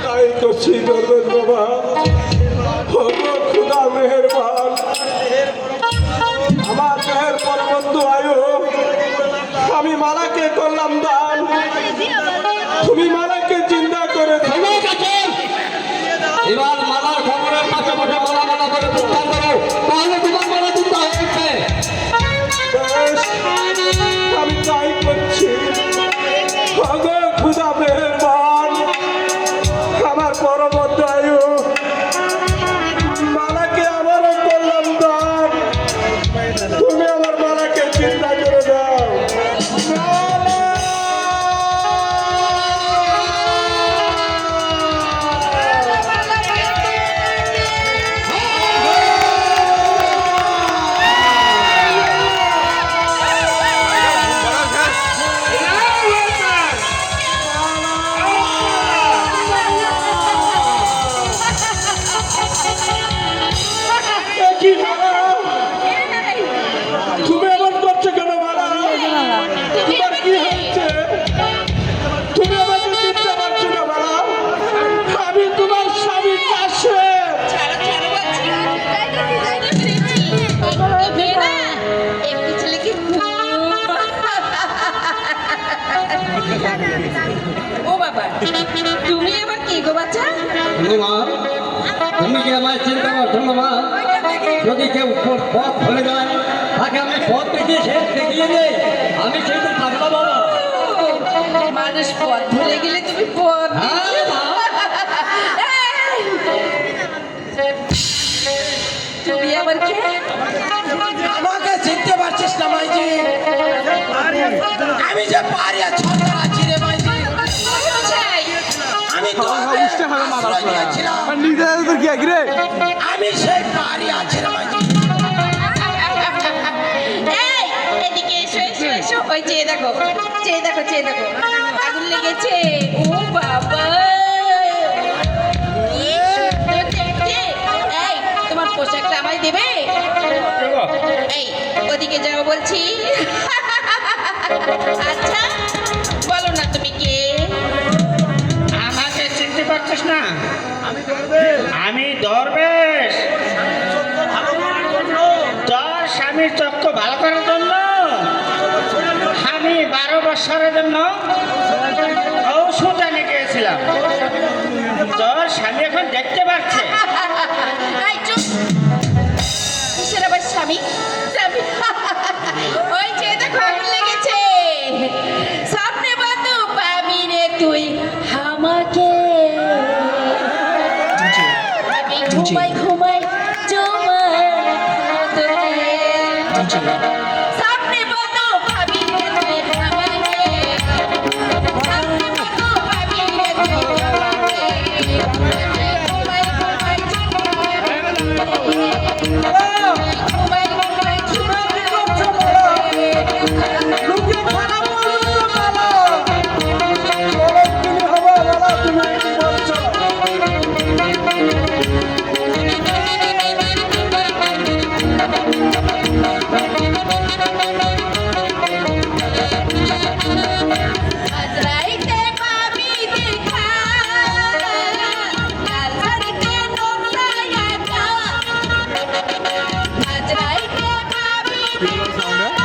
তাই করছি দরবেশ বাবা। খুদা মেহেরবান, আমার দেহের পরবর্তী আয়ু আমি মালাকে করলাম দান, তুমি মালাকে চিন্তা করে এবার মালার খবরের পাশে বসে মালা মালা করে চিন্তা করো, তাহলে তোমার মালা চিন্তা হয়েছে। আমি তাই করছি। খুদা মেহেরবান, আমার পরবর্তী আয়ু মালাকে আবারও করলাম দান, তুমি আমার মালাকে চিন্তা করে দাও। তুমি এমন করছো কেন মালা? তোমার কি হচ্ছে? তুমি আমাকে চিনতে পারছো না মালা? আমি তোমার স্বামী কাশেম। ও বাবা, তুমি আবার কি গো বাচ্চা? তুমি কি আমায় চিন্তা করছো না মা? যদি কেউ পথ ভুলে যায় তাকে আমি পথ দেখিয়ে শেষ দেখিয়ে দেই, আমি সেই তো থাকবো বাবা। মানুষ পথ ভুলে গেলে তুমি পথ তুমি আবার কে? আমাকে চিনতে পারছিস না মাইজি? আমি যে পারিয়া ছড়া আছি রে মাইজি। আমি তো আশ্রয় নিয়েছিলাম। আমি সেই পারিয়া আছি রে মাইজি। এই, এদিকে এসো এসো এসো। ওই চেয়ে দেখো, চেয়ে দেখো, চেয়ে দেখো, আগুন লেগেছে। ও বাবা, কি সুন্দর দেখতে। এই, তোমার পোশাকটা আমায় দেবে? এই, ওদিকে যাও বলছি। আচ্ছা, বলো না তুমি কে? আমাকে চিনতে পারছিস না? আমি দরবেশ। তোর স্বামীর চক্ষু ভালো করার জন্য আমি 12 বছরের জন্য ঔষধ এনে গিয়েছিলাম। তোর স্বামী এখন দেখতে পাচ্ছে। এই চুপ! কিসের আবার স্বামী? স্বামী! ওই যে দেখো আগুন লেগেছে। স্বপ্নে বন্ধু পাবি রে তুই আমাকে। আমি ঘুমাই ঘুমাই জমাই স্বপ্নে বন্ধু পাবি রে তুই আমাকে। স্বপ্নে বন্ধু পাবি রে তুই আমাকে। ঘুমাই ঘুমাই আজরাইতে পাবি দেখা আজরাইতে নোংরায়া আজরাইতে পাবি দেখা